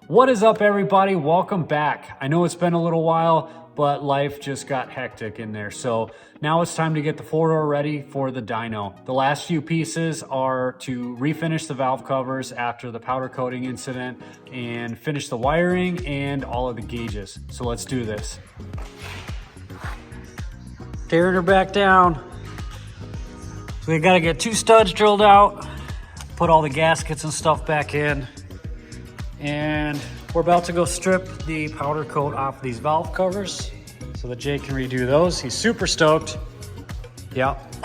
What is up, everybody? Welcome back. I know it's been a little while, but life just got hectic in there. So now it's time to get the four-door ready for the dyno. The last few pieces are to refinish the valve covers after the powder coating incident and finish the wiring and all of the gauges. So let's do this. Tearing her back down. So we gotta get two studs drilled out, put all the gaskets and stuff back in. And we're about to go strip the powder coat off these valve covers so that Jay can redo those. He's super stoked. Yep.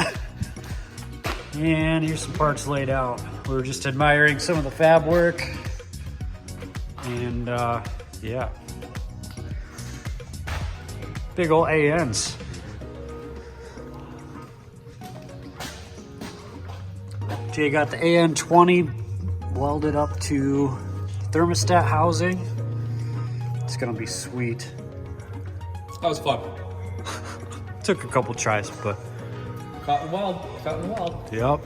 And here's some parts laid out. We were just admiring some of the fab work. And yeah. Big old ANs. Jay got the AN20 welded up to thermostat housing. It's gonna be sweet. That was fun. Took a couple tries, but Caught and weld. yep.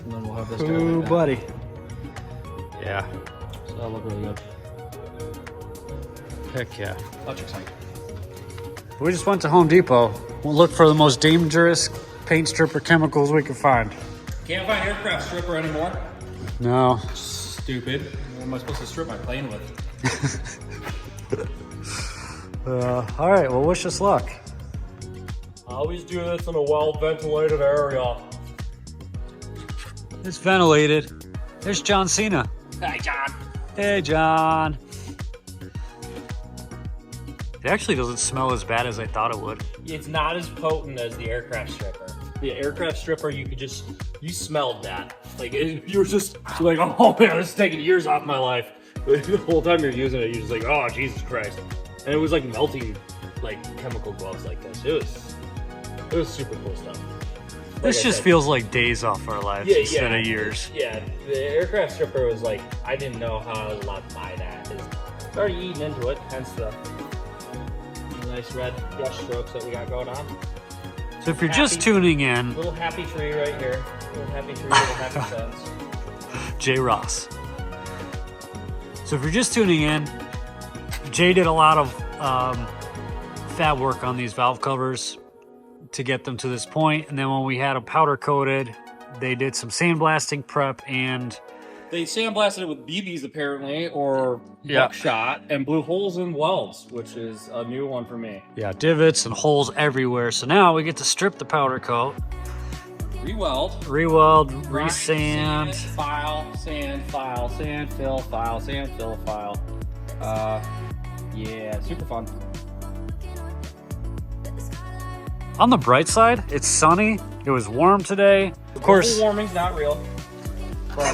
And then we'll have this guy Ooh, like that. buddy. Yeah. So that'll look really good. Heck yeah. Electric sign. We just went to Home Depot. We'll look for the most dangerous paint stripper chemicals we can find. Can't find aircraft stripper anymore. No. Stupid. What am I supposed to strip my plane with? All right. Well, wish us luck. I always do this in a well-ventilated area. It's ventilated. There's John Cena. Hey, John. Hey, John. It actually doesn't smell as bad as I thought it would. It's not as potent as the aircraft stripper. The aircraft stripper, you smelled that. Like, you were just like, oh man, this is taking years off my life. The whole time you're using it, you're just like, oh, Jesus Christ. And it was like melting, like, chemical gloves like this. It was super cool stuff. This just feels like days off our lives instead of years. Yeah, the aircraft stripper was like, I didn't know how I was allowed to buy that. It's already eating into it, hence the nice red brush strokes that we got going on. So if you're just tuning in, Little happy tree right here. Little happy tree, little happy sense. Jay Ross. So if you're just tuning in, Jay did a lot of fab work on these valve covers to get them to this point. And then when we had them powder coated, they did some sandblasting prep and They sandblasted it with BBs apparently, or Yeah. buckshot, and blew holes in welds, which is a new one for me. yeah, divots and holes everywhere. So now we get to strip the powder coat, Re-weld. re-weld, Rock, re-sand. File, sand, file, sand, fill, file, sand, fill, file. Yeah, super fun. On the bright side, it's sunny. It was warm today. Of course, Global warming's not real. But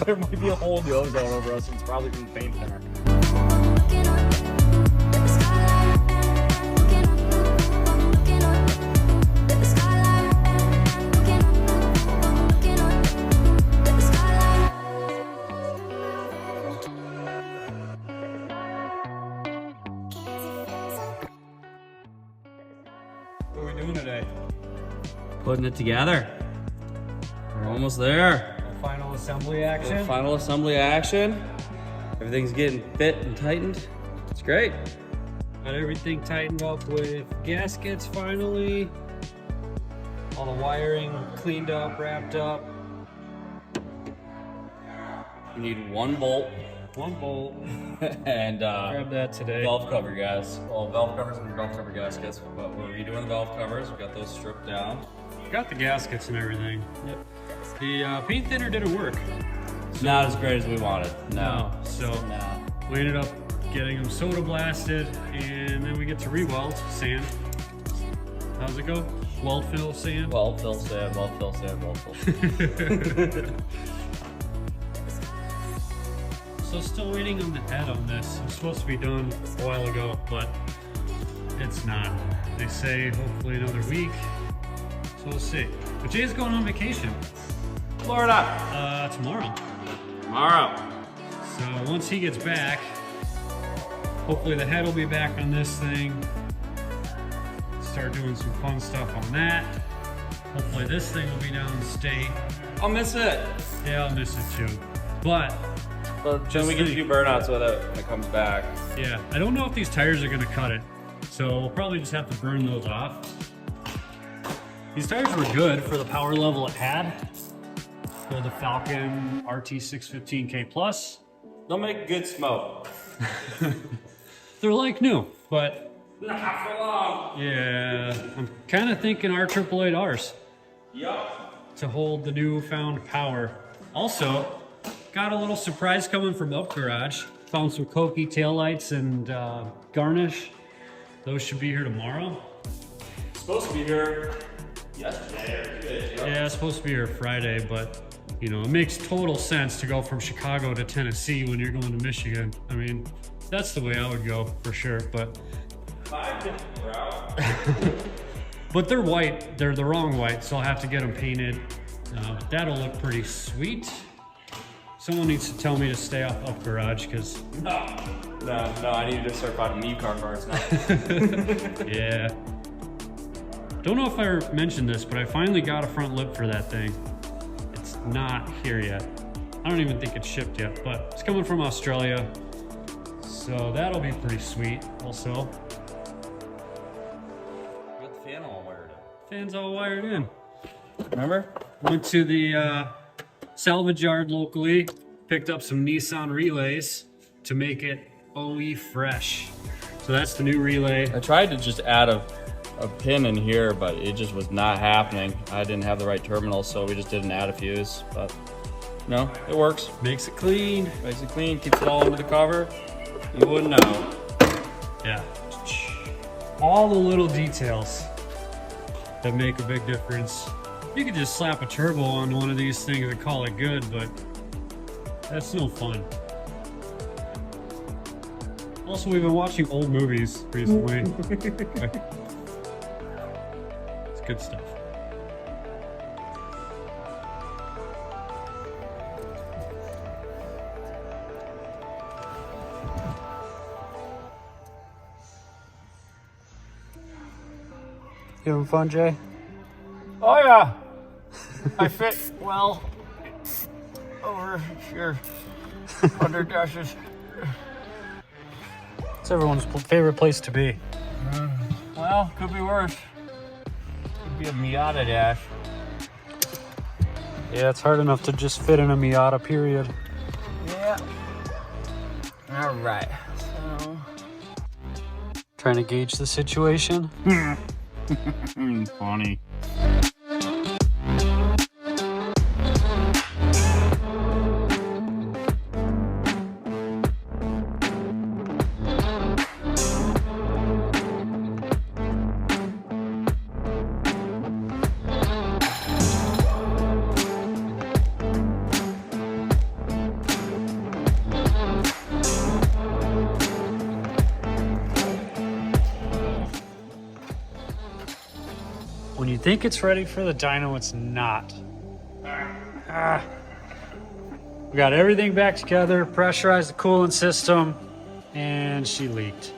there might be a hole in the ozone over us, and it's probably from the paint thinner. What are we doing today? Putting it together. We're almost there. final assembly The action. final assembly action. Everything's getting fit and tightened. It's great. Got everything tightened up with gaskets finally. All the wiring cleaned up, wrapped up. We need one bolt One bolt. and Grab that today. valve cover gas. Well, valve covers and valve cover gaskets, but we're redoing the valve covers. We got those stripped down. Got the gaskets and everything. Yep. The paint thinner didn't work. Not as great as we wanted. No. So No. we ended up getting them soda blasted, and then we get to re-weld sand. How's it go? Weld fill sand. Well, fill sand, well, fill sand, well, fill sand. So still waiting on the head on this. It was supposed to be done a while ago, but it's not. They say hopefully another week. So we'll see. But Jay's going on vacation. Florida. Tomorrow. Tomorrow. So once he gets back, hopefully the head will be back on this thing. Start doing some fun stuff on that. Hopefully this thing will be downstate. I'll miss it. Yeah, I'll miss it too. But Then we can do burnouts with it when it comes back. yeah, I don't know if these tires are gonna cut it. So we'll probably just have to burn those off. These tires were good for the power level it had. For the Falcon RT615K Plus. They'll make good smoke. They're like new, but Not for long. yeah, I'm kind of thinking R888Rs Yup. to hold the newfound power. Also, got a little surprise coming from Milk Garage. Found some Koki taillights and garnish. Those should be here tomorrow. Supposed to be here yesterday or today. Yeah, it's supposed to be here Friday, but you know, it makes total sense to go from Chicago to Tennessee when you're going to Michigan. I mean, that's the way I would go for sure, but but they're white. They're the wrong white, so I'll have to get them painted. That'll look pretty sweet. Someone needs to tell me to stay off Up Garage, because No, I need to start buying new car parts now. yeah. Don't know if I mentioned this, but I finally got a front lip for that thing. It's not here yet. I don't even think it's shipped yet, but it's coming from Australia. So that'll be pretty sweet also. Got the fan all wired up. Fan's all wired in. Remember? Went to the salvage yard locally, picked up some Nissan relays to make it OE fresh. So that's the new relay. I tried to just add a pin in here, but it just was not happening. I didn't have the right terminal, so we just didn't add a fuse. But no, it works. Makes it clean. Makes it clean, keeps it all under the cover. You wouldn't know. Yeah. All the little details that make a big difference. You could just slap a turbo on one of these things and call it good, but that's no fun. Also, we've been watching old movies recently. It's good stuff. You having fun, Jay? Oh yeah, I fit well over your under dashes. It's everyone's favorite place to be. Well, could be worse. Could be a Miata dash. Yeah, it's hard enough to just fit in a Miata, period. Yeah. All right. So. Trying to gauge the situation. Funny. When you think it's ready for the dyno, it's not. We got everything back together, pressurized the coolant system, and she leaked.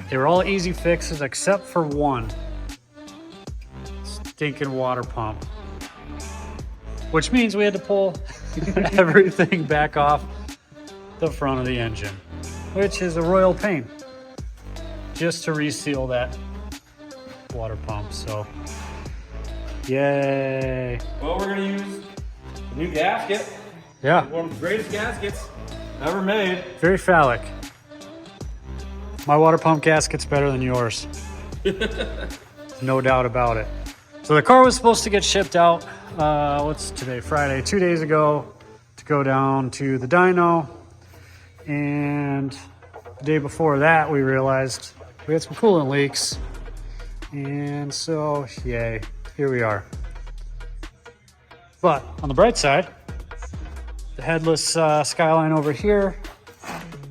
They were all easy fixes except for one. Stinking water pump. Which means we had to pull everything back off the front of the engine, which is a royal pain, just to reseal that water pump. So yay. Well, we're gonna use the new gasket. Yeah, One of the greatest gaskets ever made. very phallic. My water pump gasket's better than yours. No doubt about it. So the car was supposed to get shipped out, what's today, Friday, 2 days ago, to go down to the dyno. And the day before that, we realized we had some coolant leaks. And so, yay, here we are. But on the bright side, the headless Skyline over here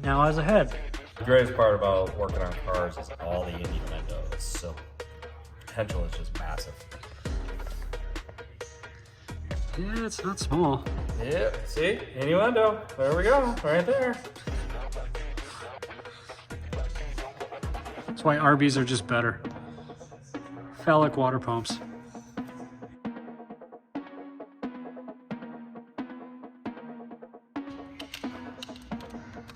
now has a head. The greatest part about working on cars is all the innuendo. It's so potential is just massive. Yeah, it's not small. Yeah, see? Innuendo. There we go. Right there. That's why RBs are just better. Phallic water pumps.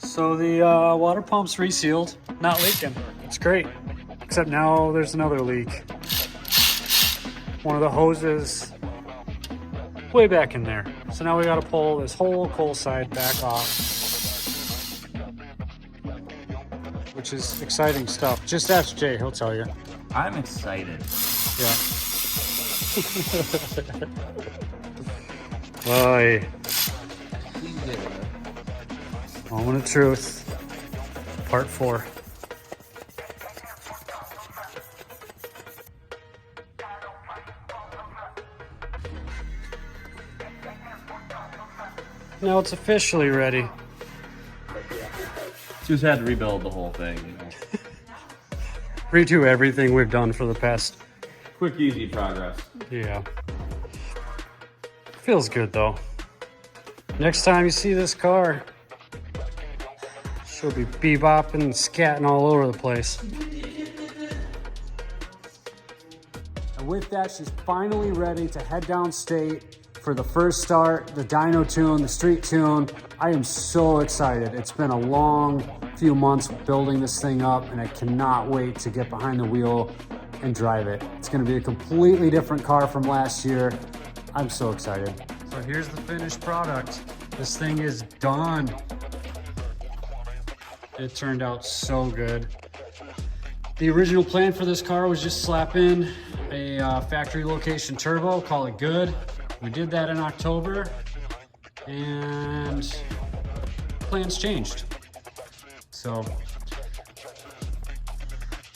So the water pump's resealed, not leaking. It's great. Except now there's another leak. One of the hoses way back in there. So now we gotta pull this whole coal side back off, which is exciting stuff. Just ask Jay, he'll tell you. I'm excited. Yeah. Boy. Moment of truth. Part 4. Now it's officially ready. Just had to rebuild the whole thing, you know. Redo everything we've done for the past. Quick, easy progress. Yeah. Feels good though. Next time you see this car, she'll be bebopping and scatting all over the place. And with that, she's finally ready to head downstate for the first start, the dyno tune, the street tune. I am so excited. It's been a long few months building this thing up, and I cannot wait to get behind the wheel and drive it. It's gonna be a completely different car from last year. I'm so excited. So here's the finished product. This thing is done. It turned out so good. The original plan for this car was just slap in a factory location turbo, call it good. We did that in October, and plans changed. So,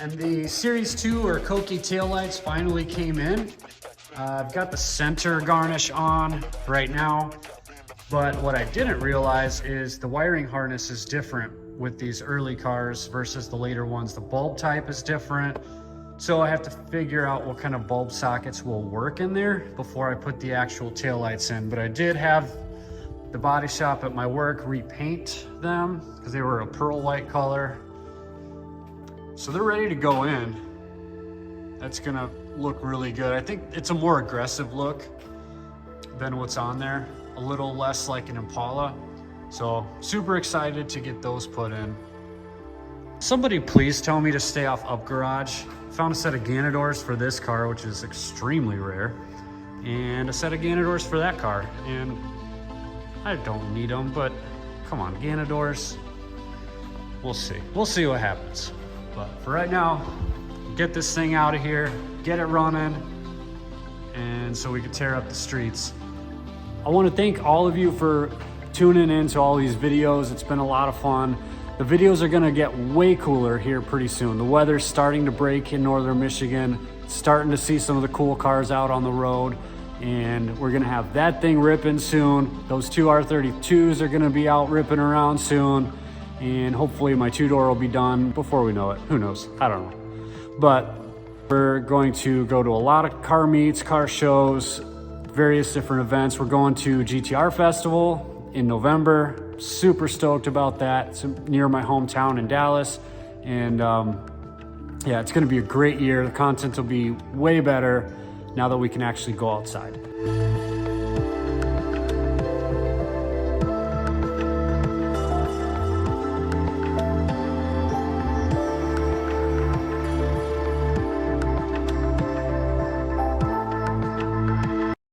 and the Series 2 or Koki taillights finally came in. I've got the center garnish on right now, but what I didn't realize is the wiring harness is different with these early cars versus the later ones. The bulb type is different. So I have to figure out what kind of bulb sockets will work in there before I put the actual taillights in. But I did have the body shop at my work repaint them because they were a pearl white color. So they're ready to go in. That's gonna look really good. I think it's a more aggressive look than what's on there. A little less like an Impala. So super excited to get those put in. Somebody please tell me to stay off Up Garage. Found a set of Ganadors for this car, which is extremely rare, and a set of Ganadors for that car. And I don't need them, but come on, Ganadors. We'll see. We'll see what happens. But for right now, get this thing out of here, get it running, and so we can tear up the streets. I want to thank all of you for tuning in to all these videos. It's been a lot of fun. The videos are gonna get way cooler here pretty soon. The weather's starting to break in northern Michigan, starting to see some of the cool cars out on the road, and we're gonna have that thing ripping soon. Those two R32s are gonna be out ripping around soon, and hopefully my two-door will be done before we know it. Who knows? I don't know. But we're going to go to a lot of car meets, car shows, various different events. We're going to GTR Festival in November. Super stoked about that. It's near my hometown in Dallas. And yeah, it's gonna be a great year. The content will be way better now that we can actually go outside.